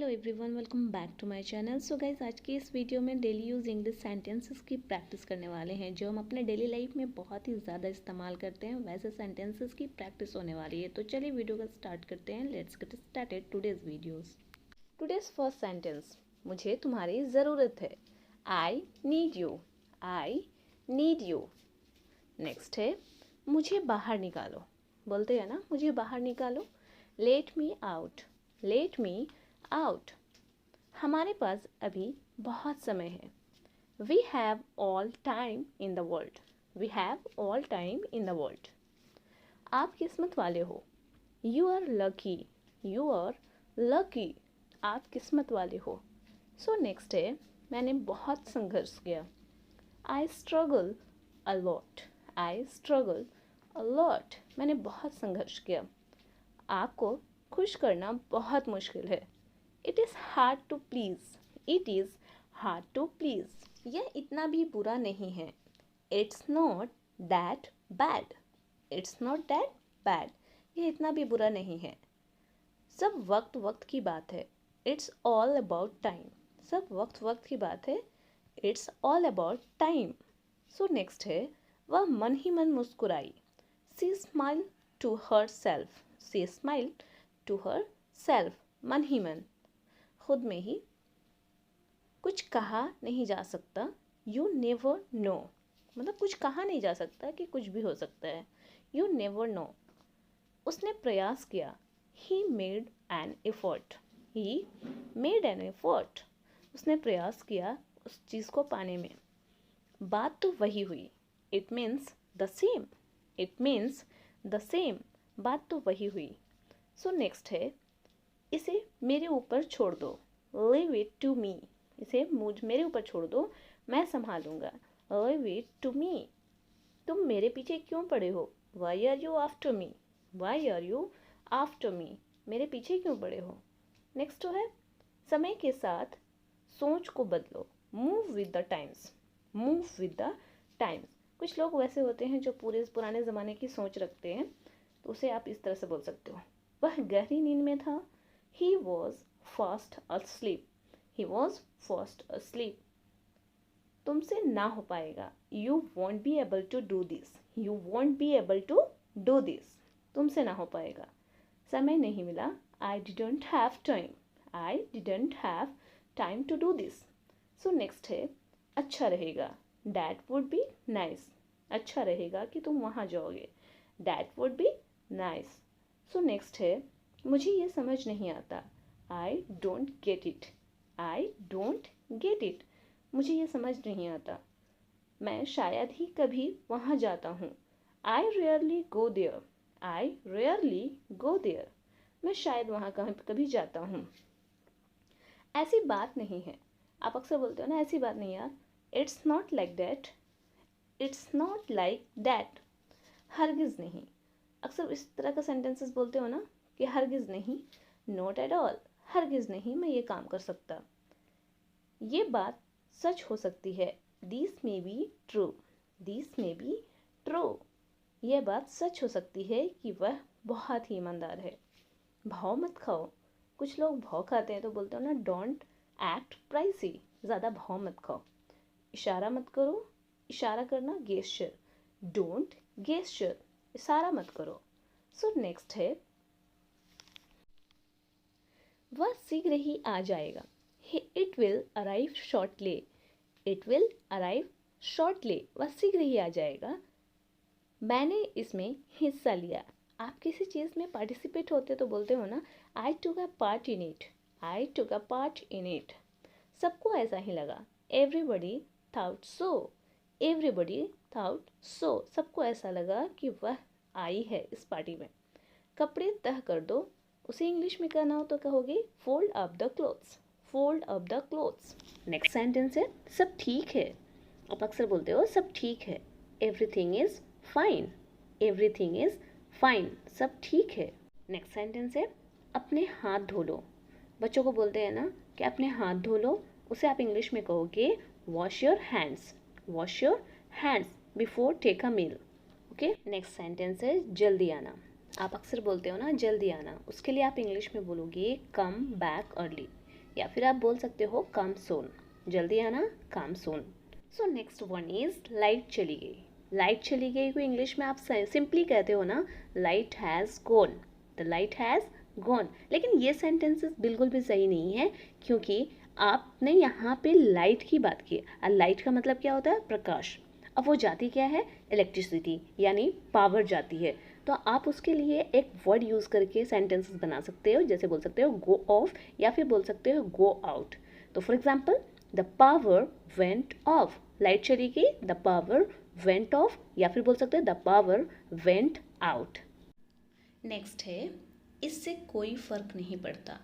Everyone, welcome back to my channel. So guys, आज की इस वीडियो में डेली यूज इंग्लिश सेंटेंसेस की प्रैक्टिस करने वाले हैं, जो हम अपने डेली लाइफ में बहुत ही ज़्यादा इस्तेमाल करते हैं। वैसे सेंटेंसेस की प्रैक्टिस होने वाली है, तो चलिए वीडियो का स्टार्ट करते हैं। Let's get started today's videos. Today's first sentence, मुझे तुम्हारी ज़रूरत है। I need you. I need you. Next है, मुझे बाहर निकालो। बोलते हैं ना, मुझे बाहर निकालो। Let me out. Let me out. हमारे पास अभी बहुत समय है। We have all time in the world. We have all time in the world. आप किस्मत वाले हो। You are lucky. You are lucky. आप किस्मत वाले हो। सो नेक्स्ट है, मैंने बहुत संघर्ष किया। I struggle a lot. I struggle a lot. मैंने बहुत संघर्ष किया। आपको खुश करना बहुत मुश्किल है। It is hard to please. It is hard to please. यह इतना भी बुरा नहीं है। It's not that bad. It's not that bad. यह इतना भी बुरा नहीं है। सब वक्त वक्त की बात है। It's all about time. सब वक्त वक्त की बात है। It's all about time. So next है, वह मन ही मन मुस्कुराई। She smile to her self. She smile to her self. मन ही मन, खुद में ही। कुछ कहा नहीं जा सकता। You never know. मतलब कुछ कहा नहीं जा सकता कि कुछ भी हो सकता है। You never know. उसने प्रयास किया। He made an effort. He made an effort. उसने प्रयास किया उस चीज़ को पाने में। बात तो वही हुई। It means the same. It means the same. बात तो वही हुई। सो नेक्स्ट है, इसे मेरे ऊपर छोड़ दो। Leave it to me. इसे मेरे ऊपर छोड़ दो, मैं संभालूंगा। Leave it to me. तुम मेरे पीछे क्यों पड़े हो। Why are you after me. Why are you after me. मेरे पीछे क्यों पड़े हो। नेक्स्ट है, समय के साथ सोच को बदलो। Move with the times. Move with the times. कुछ लोग वैसे होते हैं जो पूरे पुराने ज़माने की सोच रखते हैं, तो उसे आप इस तरह से बोल सकते हो। वह गहरी नींद में था। He was fast asleep. He was fast asleep. तुमसे ना हो पाएगा। You won't be able to do this. You won't be able to do this. तुमसे ना हो पाएगा। समय नहीं मिला। I didn't have time. I didn't have time to do this. So next है, अच्छा रहेगा। That would be nice. अच्छा रहेगा कि तुम वहाँ जाओगे। That would be nice. So next है, मुझे ये समझ नहीं आता। I don't get it. I don't get it. मुझे ये समझ नहीं आता। मैं शायद ही कभी वहाँ जाता हूँ। I rarely go there. I rarely go there. मैं शायद वहाँ कभी जाता हूँ। ऐसी बात नहीं है। आप अक्सर बोलते हो ना, ऐसी बात नहीं यार। It's not like that. It's not like that. हरगिज़ नहीं। अक्सर इस तरह का सेंटेंसेस बोलते हो ना कि हरगिज़ नहीं, नॉट एट ऑल। हरगिज़ नहीं मैं ये काम कर सकता। ये बात सच हो सकती है। This may be true. This may be true. यह बात सच हो सकती है कि वह बहुत ही ईमानदार है। भाव मत खाओ। कुछ लोग भाव खाते हैं तो बोलते हो ना, डोंट एक्ट प्राइसी। ज़्यादा भाव मत खाओ। इशारा मत करो। इशारा करना गेस्चर। Don't gesture. इशारा मत करो। सो नेक्स्ट है, वह शीघ्र ही आ जाएगा। It will arrive shortly. It will arrive shortly. वह शीघ्र ही आ जाएगा। मैंने इसमें हिस्सा लिया। आप किसी चीज़ में पार्टिसिपेट होते तो बोलते हो ना, I took a part in it. I took a part in it. सबको ऐसा ही लगा। Everybody thought so. Everybody thought so. सबको ऐसा लगा कि वह आई है इस पार्टी में। कपड़े तह कर दो। उसे इंग्लिश में कहना हो तो कहोगे fold up the clothes. Fold up the clothes. Next sentence है, सब ठीक है। आप अक्सर बोलते हो सब ठीक है। Everything is fine. Everything is fine. सब ठीक है। नेक्स्ट सेंटेंस है, अपने हाथ धो लो। बच्चों को बोलते हैं ना कि अपने हाथ धो लो, उसे आप इंग्लिश में कहोगे wash your hands. Wash your hands before take a meal. Okay. Next sentence है, जल्दी आना। आप अक्सर बोलते हो ना जल्दी आना, उसके लिए आप इंग्लिश में बोलोगे कम बैक अर्ली। या फिर आप बोल सकते हो कम सून, जल्दी आना, come soon. So next one is light चली गई। लाइट चली गई को इंग्लिश में आप सिंपली कहते हो ना, light has gone, the light has gone. लेकिन ये सेंटेंसेस बिल्कुल भी सही नहीं है, क्योंकि आपने यहाँ पे लाइट की बात की और लाइट का मतलब क्या होता है, प्रकाश। अब वो जाती क्या है, इलेक्ट्रिसिटी, यानी पावर जाती है। तो आप उसके लिए एक वर्ड यूज़ करके सेंटेंसेस बना सकते हो, जैसे बोल सकते हो गो ऑफ, या फिर बोल सकते हो गो आउट। तो for example, the power went of, light चली गई, द पावर वेंट ऑफ, या फिर बोल सकते हो the power went out. Next है, इससे कोई फर्क नहीं पड़ता।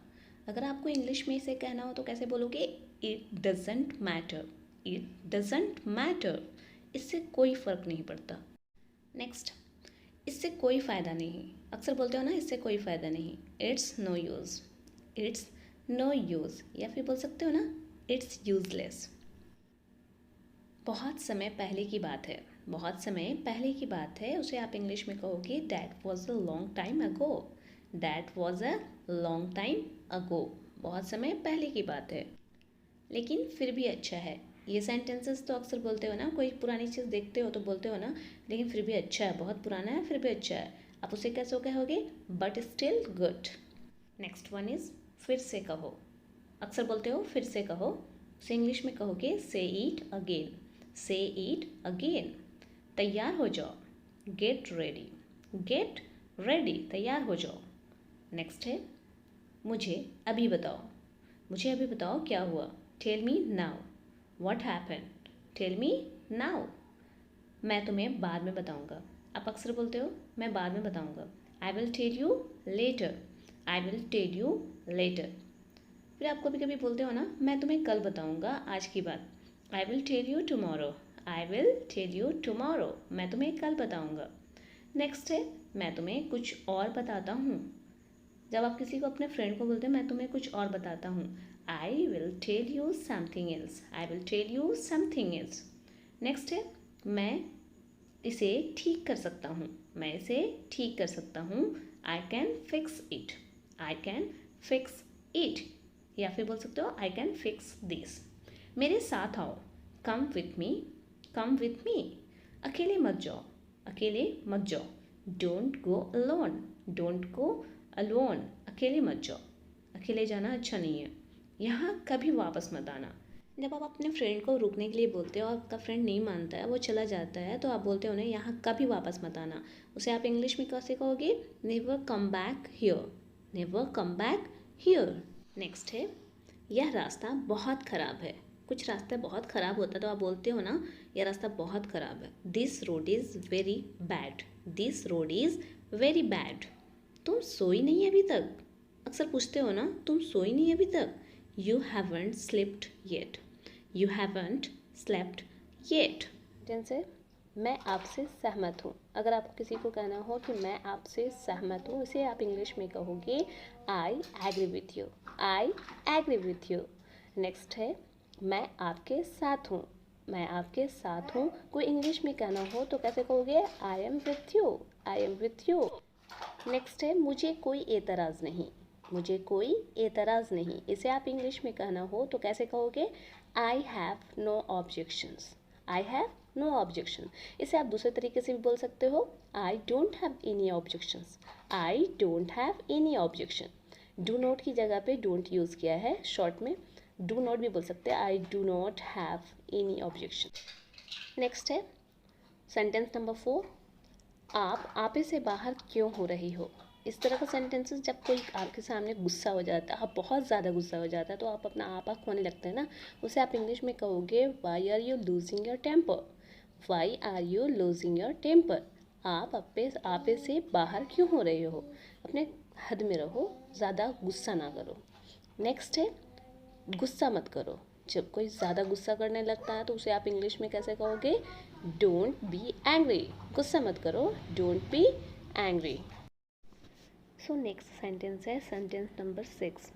अगर आपको इंग्लिश में इसे कहना हो तो कैसे बोलोगे, it doesn't matter, it doesn't matter, इससे कोई फर्क नहीं पड़ता। नेक्स्ट, इससे कोई फ़ायदा नहीं, अक्सर बोलते हो ना इससे कोई फ़ायदा नहीं, it's no use, it's no use, या फिर बोल सकते हो ना इट्स यूज़लेस। बहुत समय पहले की बात है, बहुत समय पहले की बात है, उसे आप इंग्लिश में कहोगे that was a long time ago, that was a long time ago, बहुत समय पहले की बात है। लेकिन फिर भी अच्छा है, ये सेंटेंसेस तो अक्सर बोलते हो ना, कोई पुरानी चीज़ देखते हो तो बोलते हो ना, लेकिन फिर भी अच्छा है, बहुत पुराना है फिर भी अच्छा है, आप उसे कैसे कहोगे, but still good. Next one is फिर से कहो। अक्सर बोलते हो फिर से कहो, उसे इंग्लिश में कहोगे से इट अगेन, से इट अगेन। तैयार हो जाओ, गेट रेडी, गेट रेडी, तैयार हो जाओ। नेक्स्ट है, मुझे अभी बताओ, मुझे अभी बताओ क्या हुआ, tell me now, what happened, tell me now. मैं तुम्हें बाद में बताऊंगा, आप अक्सर बोलते हो मैं बाद में बताऊंगा, I will tell you later, I will tell you later. फिर आप कभी कभी बोलते हो ना, मैं तुम्हें कल बताऊंगा आज की बात, I will tell you tomorrow, I will tell you tomorrow, मैं तुम्हें कल बताऊंगा। नेक्स्ट है, मैं तुम्हें कुछ और बताता हूँ। जब आप किसी को, अपने फ्रेंड को बोलते हैं मैं तुम्हें कुछ और बताता हूँ, I will tell you something else, I will tell you something else. Next है, मैं इसे ठीक कर सकता हूँ, मैं इसे ठीक कर सकता हूँ, I can fix it, I can fix it, या फिर बोल सकते हो आई कैन फिक्स दिस। मेरे साथ आओ, come with me, come with me, अकेले मत जाओ, अकेले मत जाओ, don't go alone, don't go alone, अकेले मत जाओ, अकेले जाना अच्छा नहीं है, यहाँ कभी वापस मत आना। जब आप अपने फ्रेंड को रुकने के लिए बोलते हो और आपका फ्रेंड नहीं मानता है, वो चला जाता है, तो आप बोलते हो ना यहाँ कभी वापस मत आना, उसे आप इंग्लिश में कैसे कहोगे, never come back here, never come back here. Next है, यह रास्ता बहुत ख़राब है। कुछ रास्ता बहुत ख़राब होता है तो आप बोलते हो ना यह रास्ता बहुत ख़राब है, this road is very bad, this road is very bad. तुम सोई नहीं अभी तक, अक्सर पूछते हो ना तुम सोई नहीं अभी तक, you haven't slipped yet, you haven't slept yet. जैसे मैं आपसे सहमत हूँ, अगर आपको किसी को कहना हो कि मैं आपसे सहमत हूँ, इसे आप इंग्लिश में कहोगे I agree with you, I agree with you. Next है, मैं आपके साथ हूँ, मैं आपके साथ हूँ, कोई इंग्लिश में कहना हो तो कैसे कहोगे, I am with you, I am with you. Next है, मुझे कोई एतराज़ नहीं, मुझे कोई एतराज़ नहीं, इसे आप इंग्लिश में कहना हो तो कैसे कहोगे, I have no objections, I have no objection. इसे आप दूसरे तरीके से भी बोल सकते हो, I don't have any objections, I don't have any objection. Do not की जगह पे डोंट यूज़ किया है, शॉर्ट में डू नॉट भी बोल सकते हैं, I do not have any objection. Next है सेंटेंस नंबर 4, आप आपे से बाहर क्यों हो रही हो। इस तरह का सेंटेंसेस जब कोई आपके सामने गुस्सा हो जाता है, आप बहुत ज़्यादा गुस्सा हो जाता है, तो आप अपना आपा खोने लगते हैं ना, उसे आप इंग्लिश में कहोगे why are you losing your temper, why are you losing your temper. आप आपे से बाहर क्यों हो रहे हो, अपने हद में रहो, ज़्यादा गुस्सा ना करो। नेक्स्ट है, गुस्सा मत करो। जब कोई ज़्यादा गुस्सा करने लगता है तो उसे आप इंग्लिश में कैसे कहोगे, डोंट बी एंग्री, गुस्सा मत करो, don't be angry. So next sentence है सेंटेंस नंबर 6।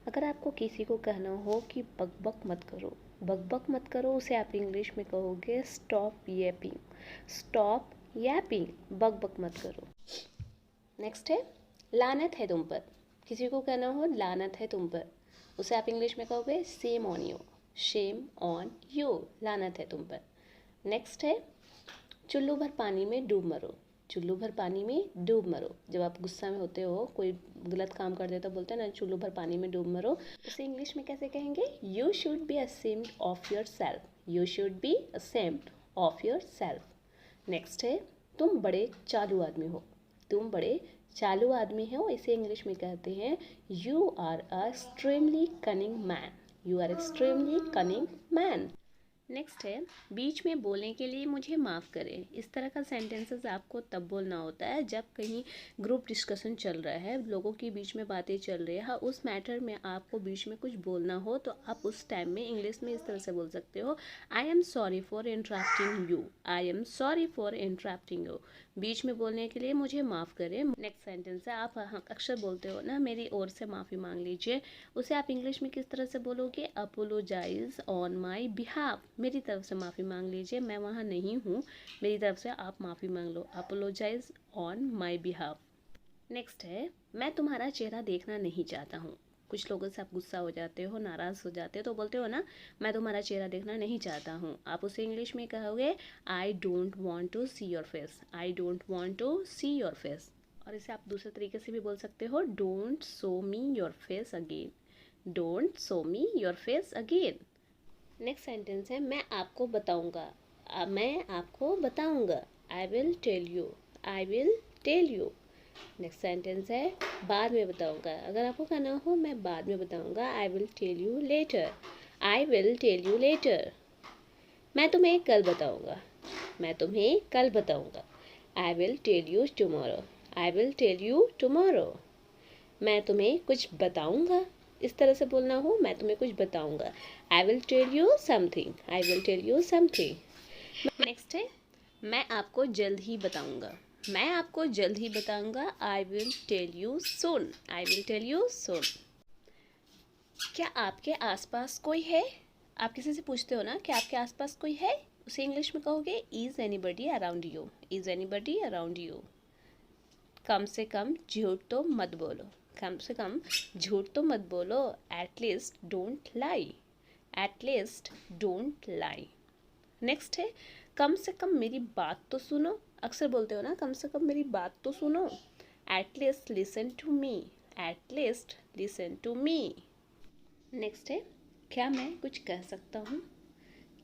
अगर आपको किसी को कहना हो कि बकबक मत करो, बकबक मत करो, उसे आप इंग्लिश में कहोगे स्टॉप यैपिंग, स्टॉप यैपिंग, बकबक मत करो। नेक्स्ट है, लानत है तुम पर। किसी को कहना हो लानत है तुम पर, उसे आप इंग्लिश में कहोगे same on you, shame on you, लानत है तुम पर। नेक्स्ट है चुल्लू भर पानी में डूब मरो, चुल्लू भर पानी में डूब मरो। जब आप गुस्सा में होते हो, कोई गलत काम कर देता, बोलते हैं ना चुल्लू भर पानी में डूब मरो, उसे इंग्लिश में कैसे कहेंगे? You should be ashamed of your self, you should be ashamed of your self. Next है तुम बड़े चालू आदमी हो, तुम बड़े चालू आदमी हो, इसे इंग्लिश में कहते हैं you are a extremely cunning man, you are extremely cunning man. Next है बीच में बोलने के लिए मुझे माफ़ करें। इस तरह का सेंटेंसेस आपको तब बोलना होता है जब कहीं ग्रुप डिस्कशन चल रहा है, लोगों के बीच में बातें चल रही है, उस मैटर में आपको बीच में कुछ बोलना हो तो आप उस टाइम में इंग्लिश में इस तरह से बोल सकते हो, I am sorry for interrupting you, I am sorry for interrupting you. बीच में बोलने के लिए मुझे माफ़ करें। नेक्स्ट सेंटेंस है आप अक्सर बोलते हो ना मेरी ओर से माफ़ी मांग लीजिए, उसे आप इंग्लिश में किस तरह से बोलोगे? अपोलोजाइज ऑन माई बिहाफ, मेरी तरफ से माफ़ी मांग लीजिए, मैं वहाँ नहीं हूँ, मेरी तरफ से आप माफ़ी मांग लो, apologize on my behalf. Next है मैं तुम्हारा चेहरा देखना नहीं चाहता हूँ। कुछ लोगों से आप गुस्सा हो जाते हो, नाराज़ हो जाते हो, तो बोलते हो ना मैं तुम्हारा चेहरा देखना नहीं चाहता हूँ, आप उसे इंग्लिश में कहोगे I don't want to see your face, I don't want to see your face. और इसे आप दूसरे तरीके से भी बोल सकते हो, don't show me your face again, don't show me your face again. Next sentence है मैं आपको बताऊंगा, मैं आपको बताऊंगा, I will tell you, I will tell you. Next sentence है बाद में बताऊंगा, अगर आपको कहना हो मैं बाद में बताऊंगा, I will tell you later, I will tell you later. मैं तुम्हें कल बताऊंगा, मैं तुम्हें कल बताऊंगा, I will tell you tomorrow, I will tell you tomorrow. मैं तुम्हें कुछ बताऊंगा, इस तरह से बोलना हो, मैं तुम्हें कुछ बताऊंगा, I will tell you something, I will tell you something. Next है मैं आपको जल्द ही बताऊंगा, मैं आपको जल्द ही बताऊंगा, I will tell you soon, I will tell you soon. क्या आपके आसपास कोई है? आप किसी से पूछते हो ना कि आपके आसपास कोई है, उसे इंग्लिश में कहोगे is anybody around you, is anybody around you. कम से कम झूठ तो मत बोलो, कम से कम झूठ तो मत बोलो, at least don't lie, at least don't lie. Next है कम से कम मेरी बात तो सुनो, अक्सर बोलते हो ना कम से कम मेरी बात तो सुनो, at least listen to me, at least listen to me. Next है क्या मैं कुछ कह सकता हूँ,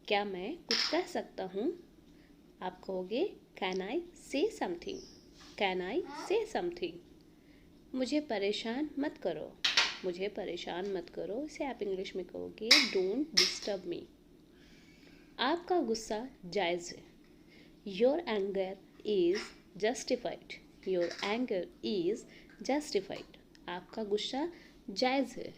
क्या मैं कुछ कह सकता हूँ, आप कहोगे कैन आई से समथिंग, कैन आई से समथिंग। मुझे परेशान मत करो, मुझे परेशान मत करो, इसे आप इंग्लिश में कहोगे डोंट डिस्टर्ब मी। आपका गुस्सा जायज़ है, your anger is justified, your anger is justified. आपका गुस्सा जायज़ है।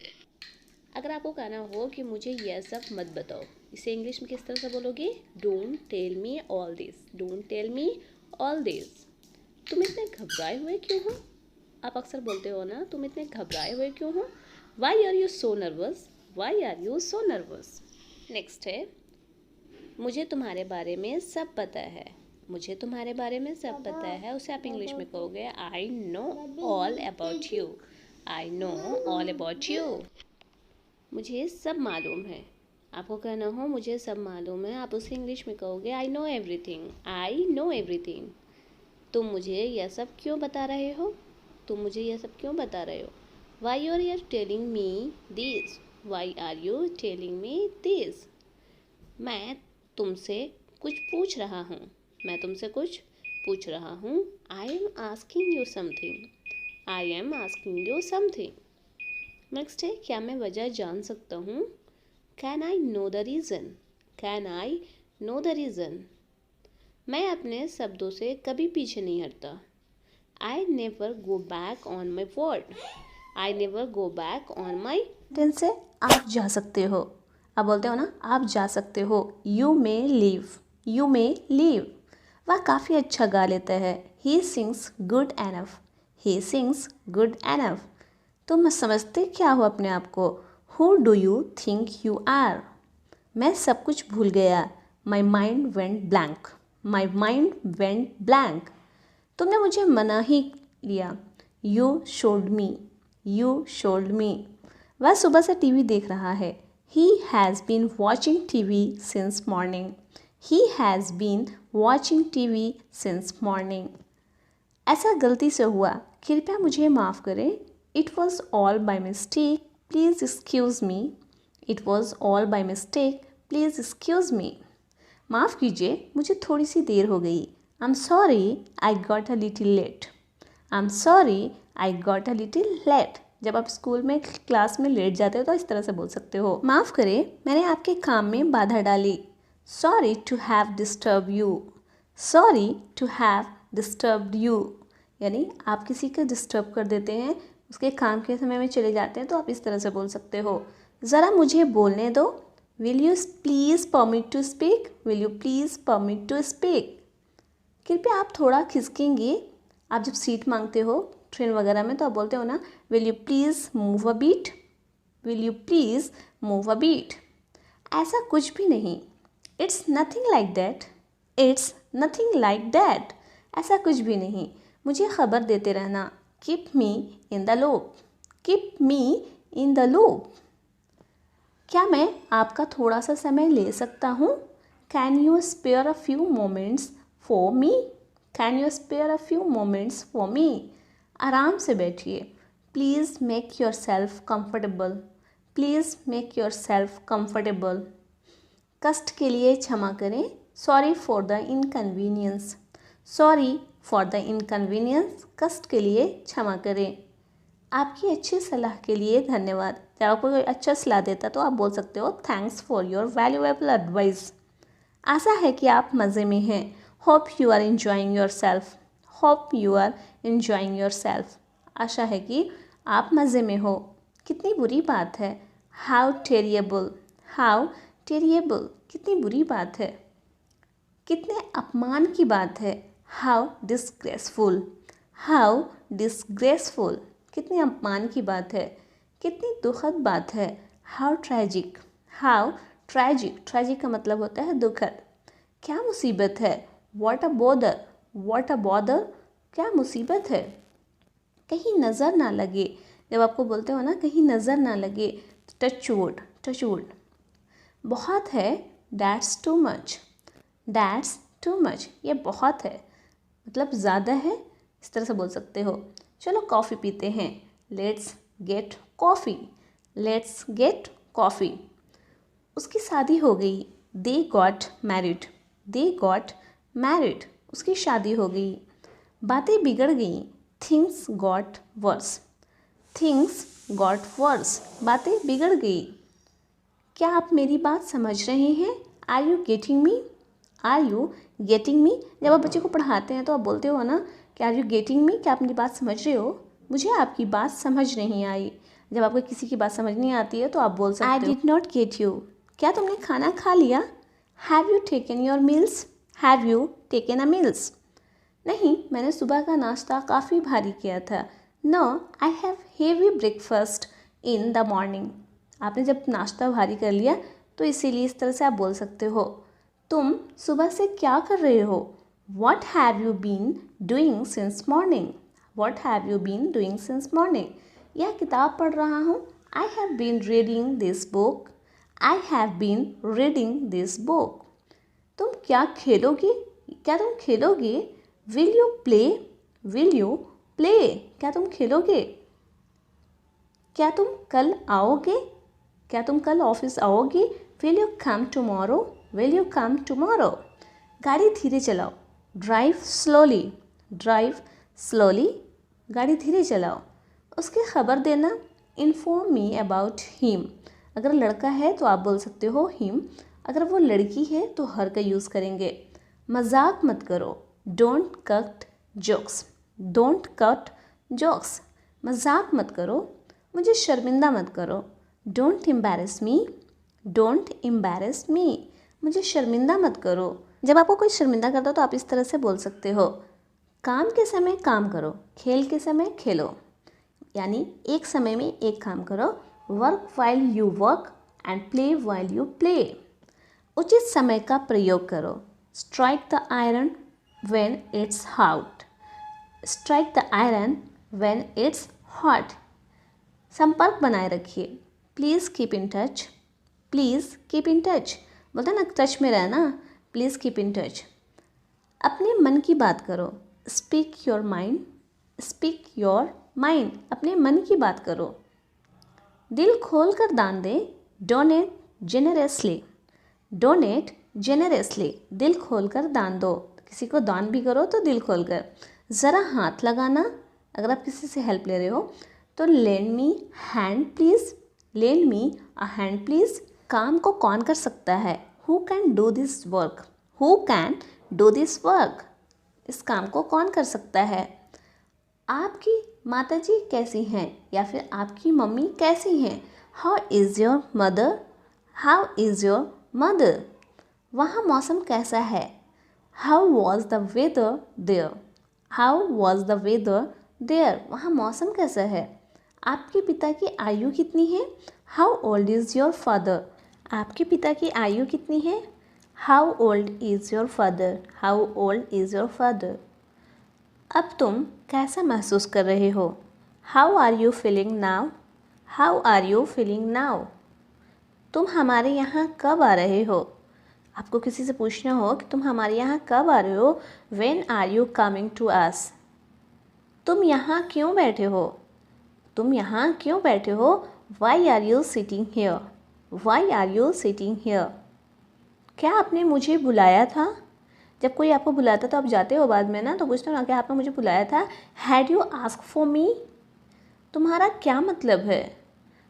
अगर आपको कहना हो कि मुझे यह सब मत बताओ, इसे इंग्लिश में किस तरह से बोलोगे? Don't tell me all this, don't tell me all this. तुम इतने घबराए हुए क्यों हो? आप अक्सर बोलते हो ना तुम इतने घबराए हुए क्यों हो, why are you so nervous, why are you so nervous. Next है मुझे तुम्हारे बारे में सब पता है, मुझे तुम्हारे बारे में सब पता है, उसे आप इंग्लिश में कहोगे I know all about you, I know all about you. मुझे सब मालूम है, आपको कहना हो मुझे सब मालूम है, आप उसे इंग्लिश में कहोगे I know everything, I know everything. तुम मुझे यह सब क्यों बता रहे हो, तुम मुझे यह सब क्यों बता रहे हो, why are you telling me this, why are you telling me this. मैं तुमसे कुछ पूछ रहा हूँ, मैं तुमसे कुछ पूछ रहा हूँ, I am asking you something, I am asking you something. Next है क्या मैं वजह जान सकता हूँ, can I know the reason, can I know the reason. मैं अपने शब्दों से कभी पीछे नहीं हटता, I never go back on my word, I never go back on my. Tense से आप जा सकते हो, आप बोलते हो ना आप जा सकते हो, you may leave, you may leave. वह काफ़ी अच्छा गा लेता है, he sings good enough, he sings good enough. तुम समझते क्या हो अपने आप को, who do you think you are. मैं सब कुछ भूल गया, my mind went blank, my mind went blank. तुमने मुझे मना ही लिया, you should me, you should me. वह सुबह से टीवी देख रहा है। He has been watching TV since morning. He has been watching TV since morning. ऐसा गलती से हुआ, कृपया मुझे माफ़ करें। It was all by mistake. Please excuse me. It was all by mistake. Please excuse me. माफ़ कीजिए, मुझे थोड़ी सी देर हो गई। I'm sorry, I got a little late. I'm sorry, I got a little late. जब आप स्कूल में class में लेट जाते हो तो इस तरह से बोल सकते हो। माफ़ करें, मैंने आपके काम में बाधा डाली। Sorry to have disturbed you. Sorry to have disturbed you. यानी आप किसी को डिस्टर्ब कर देते हैं, उसके काम के समय में चले जाते हैं तो आप इस तरह से बोल सकते हो। ज़रा मुझे बोलने दो। Will you please permit to speak? Will you please permit to speak? कृपया आप थोड़ा खिसकेंगे। आप जब सीट मांगते हो ट्रेन वगैरह में तो आप बोलते हो ना, will you please move a bit, will you please move a bit. ऐसा कुछ भी नहीं। It's nothing like that, it's nothing like that. ऐसा कुछ भी नहीं। मुझे खबर देते रहना। Keep me in the loop, keep me in the loop. क्या मैं आपका थोड़ा सा समय ले सकता हूँ? Can you spare a few moments for me, can you spare a few moments for मी। आराम से बैठिए। Please make your self comfortable, please make your self comfortable. कष्ट के लिए क्षमा करें। Sorry for the inconvenience, sorry for the inconvenience. कष्ट के लिए क्षमा करें। आपकी अच्छी सलाह के लिए धन्यवाद। जब आपको कोई अच्छा सलाह देता तो आप बोल सकते हो thanks for your valuable advice. आशा है कि आप मज़े में हैं। Hope you are enjoying your self, hope you are enjoying your self. आशा है कि आप मज़े में हो। कितनी बुरी बात है। How terrible, how terrible. कितनी बुरी बात है। कितने अपमान की बात है। How disgraceful, how disgraceful. कितने अपमान की बात है। कितनी दुखद बात है। How tragic, how tragic. Tragic का मतलब होता है दुखद। क्या मुसीबत है। What a bother, what a bother. क्या मुसीबत है। कहीं नज़र ना लगे। जब आपको बोलते हो ना कहीं नज़र ना लगे, टच वुड, टच वुड। बहुत है। That's too much, that's too much. ये बहुत है मतलब ज़्यादा है, इस तरह से बोल सकते हो। चलो कॉफ़ी पीते हैं। Let's get coffee, let's get coffee. उसकी शादी हो गई। They got married, they got married. उसकी शादी हो गई। बातें बिगड़ गई। Things got verse, things got verse. बातें बिगड़ गई। क्या आप मेरी बात समझ रहे हैं। Are you getting me, are you getting me. जब आप बच्चे को पढ़ाते हैं तो आप बोलते हो ना कि आर यू गेटिंग मी, क्या आप मेरी बात समझ रहे हो। मुझे आपकी बात समझ नहीं आई। जब आपको किसी की बात समझ नहीं आती है तो आप बोल सकते हो I did not get you. क्या तुमने खाना खा लिया। Have you taken your meals, have you taken a meals. नहीं, मैंने सुबह का नाश्ता काफ़ी भारी किया था। No, I have heavy breakfast in the morning. आपने जब नाश्ता भारी कर लिया तो इसीलिए इस तरह से आप बोल सकते हो। तुम सुबह से क्या कर रहे हो। What have you been doing since morning, what have you been doing since morning. यह किताब पढ़ रहा हूँ। I have been reading this book, I have been reading this book. तुम क्या खेलोगे, क्या तुम खेलोगे। Will you play, will you play. क्या तुम खेलोगे। क्या तुम कल आओगे, क्या तुम कल ऑफिस आओगे। Will you come tomorrow, will you come tomorrow. गाड़ी धीरे चलाओ। Drive slowly, drive slowly. गाड़ी धीरे चलाओ। उसकी खबर देना। Inform me about him. अगर लड़का है तो आप बोल सकते हो हिम, अगर वो लड़की है तो हर का यूज़ करेंगे। मजाक मत करो। Don't cut jokes, don't cut jokes. मजाक मत करो। मुझे शर्मिंदा मत करो। Don't embarrass me, don't embarrass me. मुझे शर्मिंदा मत करो। जब आपको कोई शर्मिंदा करता हो तो आप इस तरह से बोल सकते हो। काम के समय काम करो, खेल के समय खेलो। यानी एक समय में एक काम करो। Work while you work and play while you play. उचित समय का प्रयोग करो। Strike the iron when it's hot, strike the iron when it's hot. संपर्क बनाए रखिए। Please keep in touch, please keep in touch, बोलते ना टच में रहना, प्लीज़ कीप इन टच। अपने मन की बात करो, speak your mind, speak your mind, अपने मन की बात करो। दिल खोल कर दान दे, डोनेट जेनरसली, डोनेट जेनरसली, दिल खोल कर दान दो, किसी को दान भी करो तो दिल खोल कर। ज़रा हाथ लगाना, अगर आप किसी से हेल्प ले रहे हो तो lend me hand please, lend me a hand please. काम को कौन कर सकता है, who can do this work, who can do this work, इस काम को कौन कर सकता है। आपकी माताजी कैसी हैं या फिर आपकी मम्मी कैसी हैं, how is your mother, how is your mother. वहाँ मौसम कैसा है, how was the weather there, how was the weather there, वहाँ मौसम कैसा है। आपके पिता की आयु कितनी है, how old is your father, आपके पिता की आयु कितनी है, how old is your father, how old is your father. अब तुम कैसा महसूस कर रहे हो, how are you feeling now, how are you feeling now. तुम हमारे यहाँ कब आ रहे हो, आपको किसी से पूछना हो कि तुम हमारे यहाँ कब आ रहे हो, when are you coming to us. तुम यहाँ क्यों बैठे हो, तुम यहाँ क्यों बैठे हो, why are you sitting here, why are you sitting here. क्या आपने मुझे बुलाया था, जब कोई आपको बुलाता तो आप जाते हो बाद में ना, तो पूछते हो ना क्या आपने मुझे बुलाया था, had you ask for me. तुम्हारा क्या मतलब है,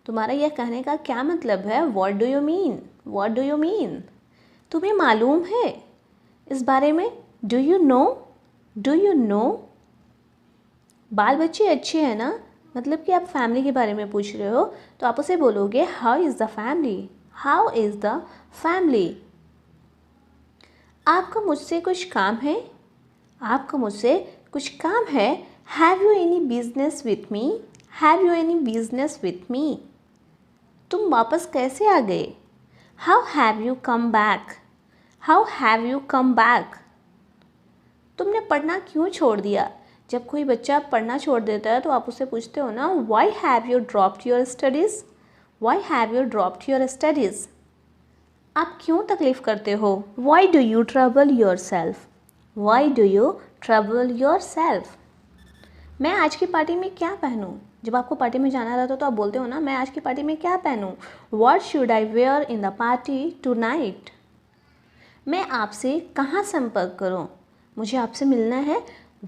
तुम्हारा यह कहने का क्या मतलब है, what do you mean, what do you mean. तुम्हें मालूम है इस बारे में, do you know, do you know. बाल बच्चे अच्छे हैं ना, मतलब कि आप फैमिली के बारे में पूछ रहे हो तो आप उसे बोलोगे how is the family, how is the family. आपको मुझसे कुछ काम है, आपको मुझसे कुछ काम है, have you any business with me, have you any business with me. तुम वापस कैसे आ गए, how have you come back, how have you come back. तुमने पढ़ना क्यों छोड़ दिया, जब कोई बच्चा पढ़ना छोड़ देता है तो आप उससे पूछते हो ना why have you dropped your studies, why have you dropped your studies. आप क्यों तकलीफ़ करते हो, why do you trouble your self, why do you trouble your self. मैं आज की पार्टी में क्या पहनूँ, जब आपको पार्टी में जाना रहता तो आप बोलते हो ना मैं आज की पार्टी में क्या पहनूँ, what should I wear in the party tonight. मैं आपसे कहाँ संपर्क करूँ, मुझे आपसे मिलना है,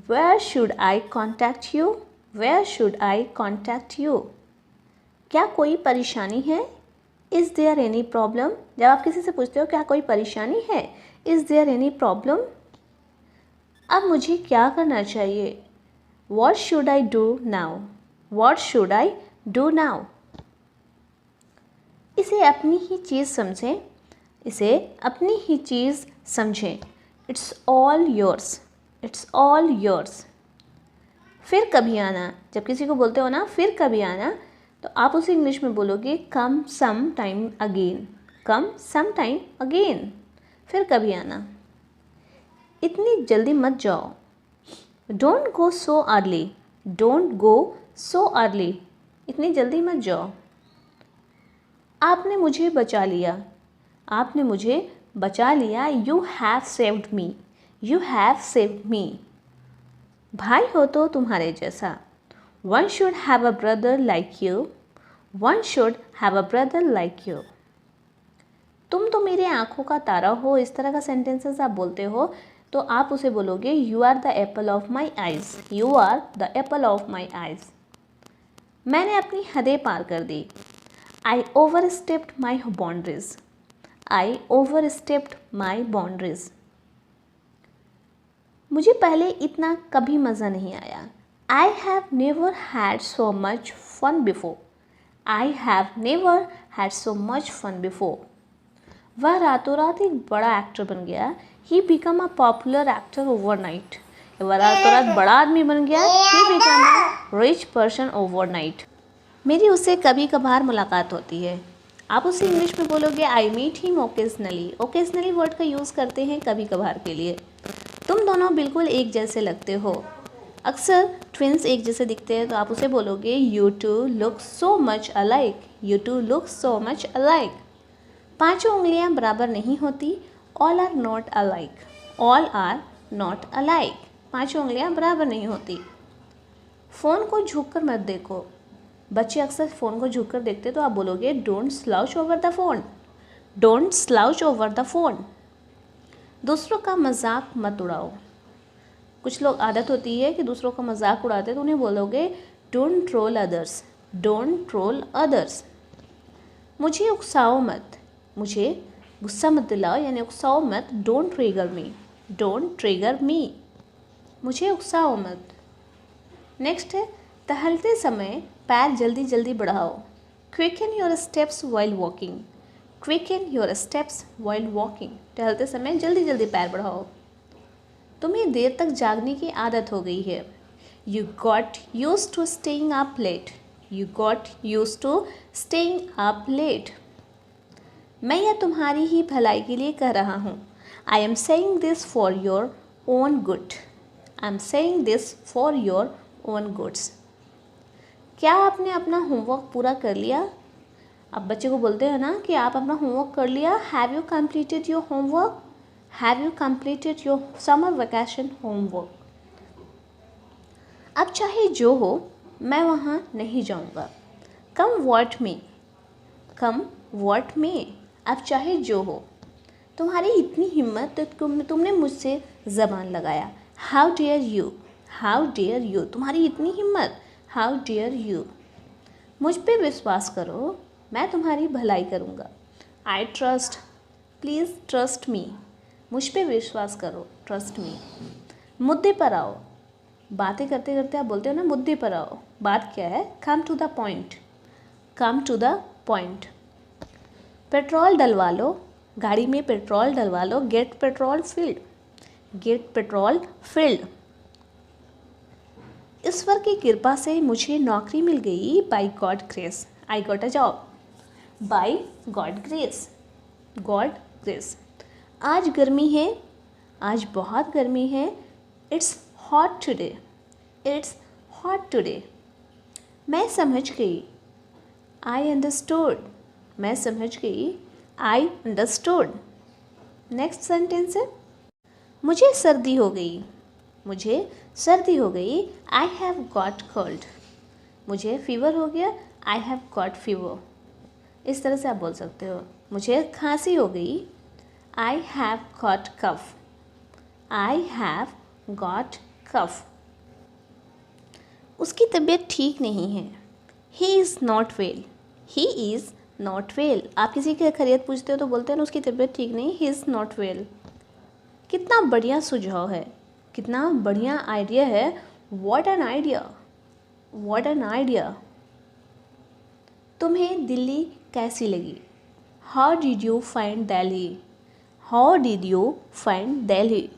where should I contact you, where should I contact you. क्या कोई परेशानी है, इज़ देयर एनी प्रॉब्लम। जब आप किसी से पूछते हो क्या कोई परेशानी है, इज़ देयर एनी प्रॉब्लम। अब मुझे क्या करना चाहिए, what should I do now, what should I do now. इसे अपनी ही चीज़ समझें, इसे अपनी ही चीज़ समझें। It's all yours, it's all yours. फिर कभी आना, जब किसी को बोलते हो ना फिर कभी आना, तो आप उसे इंग्लिश में बोलोगे कम सम टाइम अगेन, कम सम टाइम अगेन, फिर कभी आना। इतनी जल्दी मत जाओ, don't go so early, don't go so early, इतनी जल्दी मत जाओ। आपने मुझे बचा लिया, आपने मुझे बचा लिया, you have saved me, you have saved me. भाई हो तो तुम्हारे जैसा, one should have a brother like you, one should have a brother like you. तुम तो मेरे आँखों का तारा हो, इस तरह का सेंटेंसेस आप बोलते हो तो आप उसे बोलोगे you are the apple of my eyes, you are the apple of my eyes. मैंने अपनी हदें पार कर दी, I overstepped my boundaries, I overstepped my boundaries. मुझे पहले इतना कभी मज़ा नहीं आया, I have never had so much fun before, I have never had so much fun before. वह रातों रात एक बड़ा एक्टर बन गया, he become a popular actor overnight. वह रातों रात बड़ा आदमी बन गया, he become a rich person overnight. मेरी उससे कभी कभार मुलाकात होती है, आप उसे इंग्लिश में बोलोगे I meet him occasionally. Occasionally word का यूज़ करते हैं कभी कभार के लिए। तुम दोनों बिल्कुल एक जैसे लगते हो, अक्सर ट्विन्स एक जैसे दिखते हैं तो आप उसे बोलोगे you two look so much alike, you two look so much alike. पांचों उंगलियां बराबर नहीं होती, all are not alike, all are not alike. पांचों उंगलियां बराबर नहीं होती। फ़ोन को झुक कर मत देखो, बच्चे अक्सर फ़ोन को झुक कर देखते तो आप बोलोगे don't slouch over the phone, don't slouch over the phone. दूसरों का मजाक मत उड़ाओ। कुछ लोग आदत होती है कि दूसरों का मजाक उड़ाते तो उन्हें बोलोगे don't troll others, don't troll others. मुझे उकसाओ मत, मुझे गुस्सा मत दिलाओ यानी उकसाओ मत, don't trigger me, don't trigger me. मुझे उकसाओ मत। नेक्स्ट है टहलते समय पैर जल्दी जल्दी बढ़ाओ, quicken your steps while walking, quicken your steps while walking. टहलते समय जल्दी जल्दी पैर बढ़ाओ। तुम्हें देर तक जागने की आदत हो गई है, you got use to staying up late, you got use to staying up late. मैं यह तुम्हारी ही भलाई के लिए कह रहा हूँ, I am saying this for your own good, I am saying this for your own goods. क्या आपने अपना होमवर्क पूरा कर लिया? अब बच्चे को बोलते हैं ना कि आप अपना होमवर्क कर लिया, have you completed your homework, have you completed your summer vacation homework. अब चाहे जो हो मैं वहाँ नहीं जाऊँगा, कम व्हाट मे, कम व्हाट मे। अब चाहे जो हो, तुम्हारी इतनी हिम्मत तो तुमने मुझसे ज़बान लगाया, how dare you, how dare you. तुम्हारी इतनी हिम्मत, हाउ डेयर यू। मुझ पे विश्वास करो, मैं तुम्हारी भलाई करूँगा, I trust, please trust me. मुझ पे विश्वास करो, ट्रस्ट मी। मुद्दे पर आओ, बातें करते करते आप बोलते हो ना मुद्दे पर आओ, बात क्या है, come to the point, come to the point. Petrol डलवा लो, गाड़ी में पेट्रोल डलवा लो, get petrol filled, get petrol filled. ईश्वर की कृपा से मुझे नौकरी मिल गई, by God grace, I got a job, by God grace, God grace. आज गर्मी है, आज बहुत गर्मी है, it's hot today, it's hot today. मैं समझ गई, आई अंडरस्टूड, मैं समझ गई, आई अंडरस्टूड। नेक्स्ट सेंटेंस है मुझे सर्दी हो गई, मुझे सर्दी हो गई, आई हैव गॉट कोल्ड। मुझे फीवर हो गया, आई हैव गॉट फीवर। इस तरह से आप बोल सकते हो। मुझे खांसी हो गई, I have got cough, I have got cough. उसकी तबीयत ठीक नहीं है, he is not well, he is not well. आप किसी की खैरियत पूछते हो तो बोलते हैं ना उसकी तबीयत ठीक नहीं, ही इज़ नॉट वेल। कितना बढ़िया सुझाव है, कितना बढ़िया आइडिया है, what an idea, what an idea. तुम्हें दिल्ली कैसी लगी, how did you find Delhi, how did you find Delhi.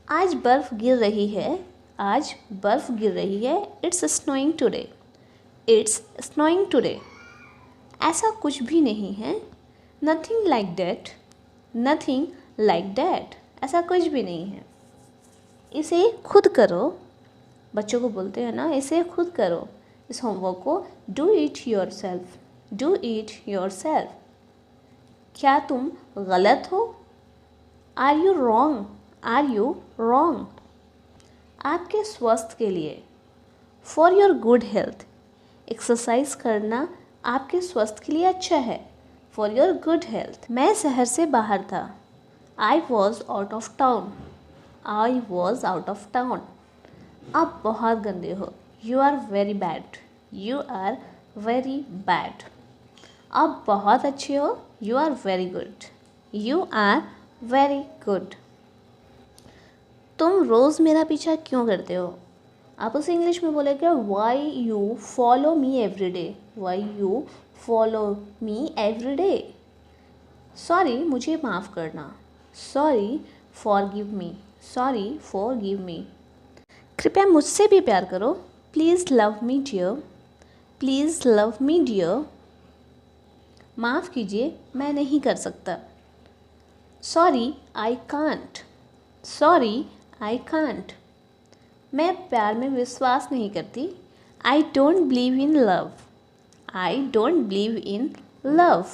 आज बर्फ़ गिर रही है, आज बर्फ़ गिर रही है, it's snowing today, it's snowing today. ऐसा कुछ भी नहीं है, nothing like that, nothing like that. ऐसा कुछ भी नहीं है। इसे खुद करो, बच्चों को बोलते हैं ना इसे खुद करो, इस होमवर्क को do it yourself, do it yourself. क्या तुम गलत हो, are you wrong, are you wrong. आपके स्वास्थ्य के लिए, for your good health, exercise करना आपके स्वास्थ्य के लिए अच्छा है, फॉर योर गुड हेल्थ। मैं शहर से बाहर था, I was out of town, I was out of town. आप बहुत गंदे हो, you are very bad, you are very bad. आप बहुत अच्छे हो, you are very good, you are very good. तुम रोज़ मेरा पीछा क्यों करते हो, आप उसे इंग्लिश में बोलेंगे why you follow me every day, why you follow me every day. Sorry मुझे माफ़ करना, sorry forgive me, sorry forgive me. कृपया मुझसे भी प्यार करो, please love me dear, please love me dear. माफ़ कीजिए मैं नहीं कर सकता, sorry I can't, sorry I can't. मैं प्यार में विश्वास नहीं करती। I don't believe in love. I don't believe in love.